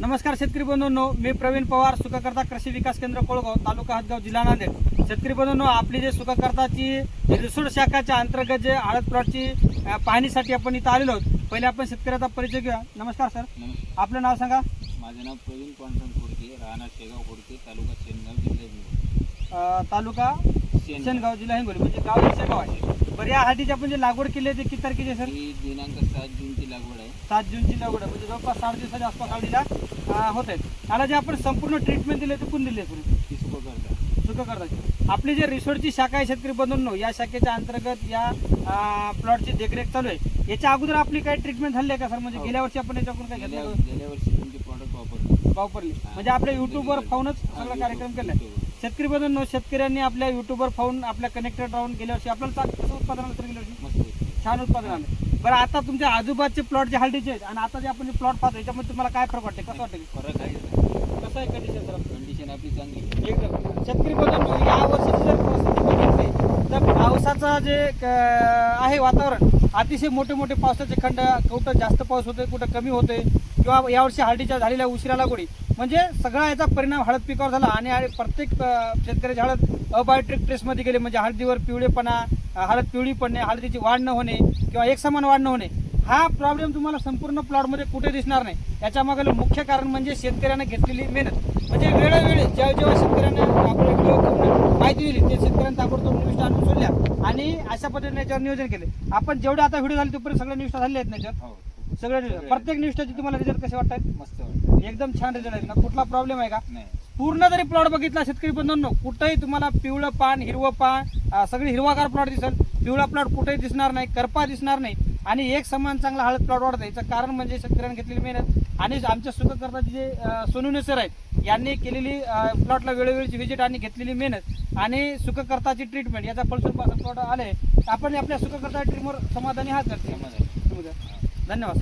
नमस्कार शेतकरी बंधूंनो, मी प्रवीण पवार, सुखकर्ता कृषी विकास केंद्र कोळगाव, तालुका हदगाव, जिल्हा नांदेड. शेतकरी बंधूंनो, आपली जे सुखकर्ताची रिसोड शाखाच्या अंतर्गत जे हळद प्लॉटची पाहणीसाठी आपण इथं आलेलो आहोत. पहिले आपण शेतकऱ्याचा परिचय घेऊया. नमस्कार सर, आपलं नाव सांगा. माझे नाव प्रवीण पांडुरंग खोडके, राहणार शेगाव खोडके, तालुका शेनगाव, जिल्हा हिंगोली. तालुका शेनगाव, जिल्हा हिंगोली, म्हणजे गाव शेगाव आहे. बरं, या हळदीची आपण जे लागवड केली आहे ते किती तारखेची सर? ही दिनांक 7 जूनची लागवड आहे. 7 जूनची लागवड आहे, म्हणजे जवळपास 60 दिवसाच्या आसपास हळदीला होत आहेत. त्याला जे आपण संपूर्ण ट्रीटमेंट दिली ते कोण दिली आहे सर? ती सुखकर्ता. सुखकर्ताची. आपली जे रिसोडची शाखा आहे शेतकरी बंधूंनो, या शाखेच्या अंतर्गत या प्लॉटची देखरेख चालू आहे. याच्या अगोदर आपली काही ट्रीटमेंट झाली आहे का सर? म्हणजे गेल्या वर्षी आपण याच्याकडून काय घेतलं? गेल्या वर्षी तुमचे प्रॉडक्ट वापरली, म्हणजे आपल्या युट्यूबवर पाहूनच सगळा कार्यक्रम केला. शेतकरी बंधूंनो, शेतकऱ्यांनी आपल्या युट्यूबवर पाहून आपल्या कनेक्टेड राहून गेल्या वर्षी आपल्याला कसं उत्पादन आलं सर? गेल्या वर्षी मस्त छान उत्पादन आलं. बरं, आता तुमच्या आजूबाजूचे प्लॉट जे हळदीचे आहेत आणि आता जे आपण प्लॉट पाहतो याच्यामध्ये तुम्हाला काय फरक वाटते? कसं वाटतं? फरक आहे. कसं आहे कंडिशन सर? कंडिशन आपली चांगली एकदम. शेतकरी बंधूंनो, या वर्षीची जर परिस्थिती बघितली तर पावसाचं जे आहे वातावरण, अतिशय मोठे मोठे पावसाचे खंड, कुठं जास्त पाऊस होतोय, कुठं कमी होतोय, किंवा यावर्षी हळदीच्या झालेल्या उशिरा लागवडी, म्हणजे सगळा याचा परिणाम हळद पिकावर झाला. आणि प्रत्येक शेतकऱ्याची हळद अबायोटिक ट्रेसमध्ये गेले, म्हणजे हळदीवर पिवळेपणा, हळद पिवळी पडणे, हळदीची वाढ न होणे किंवा एकसमान वाढ न होणे, हा प्रॉब्लेम तुम्हाला संपूर्ण प्लॉटमध्ये कुठे दिसणार नाही. याच्या मागे मुख्य कारण म्हणजे शेतकऱ्याने घेतलेली मेहनत. म्हणजे वेळोवेळी जेव्हा शेतकऱ्यांना आपले व्हिडिओ करून माहिती दिली, ते शेतकऱ्यांनी ताबडतोब निविष्ठा आणून सोडल्या आणि अशा पद्धतीने याच्यावर नियोजन केले. आपण जेवढे आता व्हिडिओ झाले तोपर्यंत सगळ्या निविष्ठा झालेल्या आहेत ना याच्यावर? सगळ्या प्रत्येक निविष्ठाचे तुम्हाला रिझल्ट कसे वाटतात? मस्त वाटतं. एकदम छान रिझल्ट आहेत ना? कुठला प्रॉब्लेम आहे का? नाही. पूर्ण जरी प्लॉट बघितला शेतकरी बंधूंनो, कुठेही तुम्हाला पिवळं पान, हिरवं पान, सगळी हिरवागार प्लॉट दिसेल. पिवळा प्लॉट कुठेही दिसणार नाही, करपा दिसणार नाही आणि एक समान चांगला हळद प्लॉट वाढत आहे. याचं कारण म्हणजे शेतकऱ्यांनी घेतलेली मेहनत आणि आमच्या सुखकर्ताचे जे सोनूने सर आहेत यांनी केलेली प्लॉटला वेळोवेळीची व्हिजिट आणि घेतलेली मेहनत आणि सुखकर्ताची ट्रीटमेंट, याचा फलस्वरूप प्लॉट आले. आपण आपल्या सुखकर्ता ट्रीटमेंटवर समाधानी आहात? समाधानी. धन्यवाद.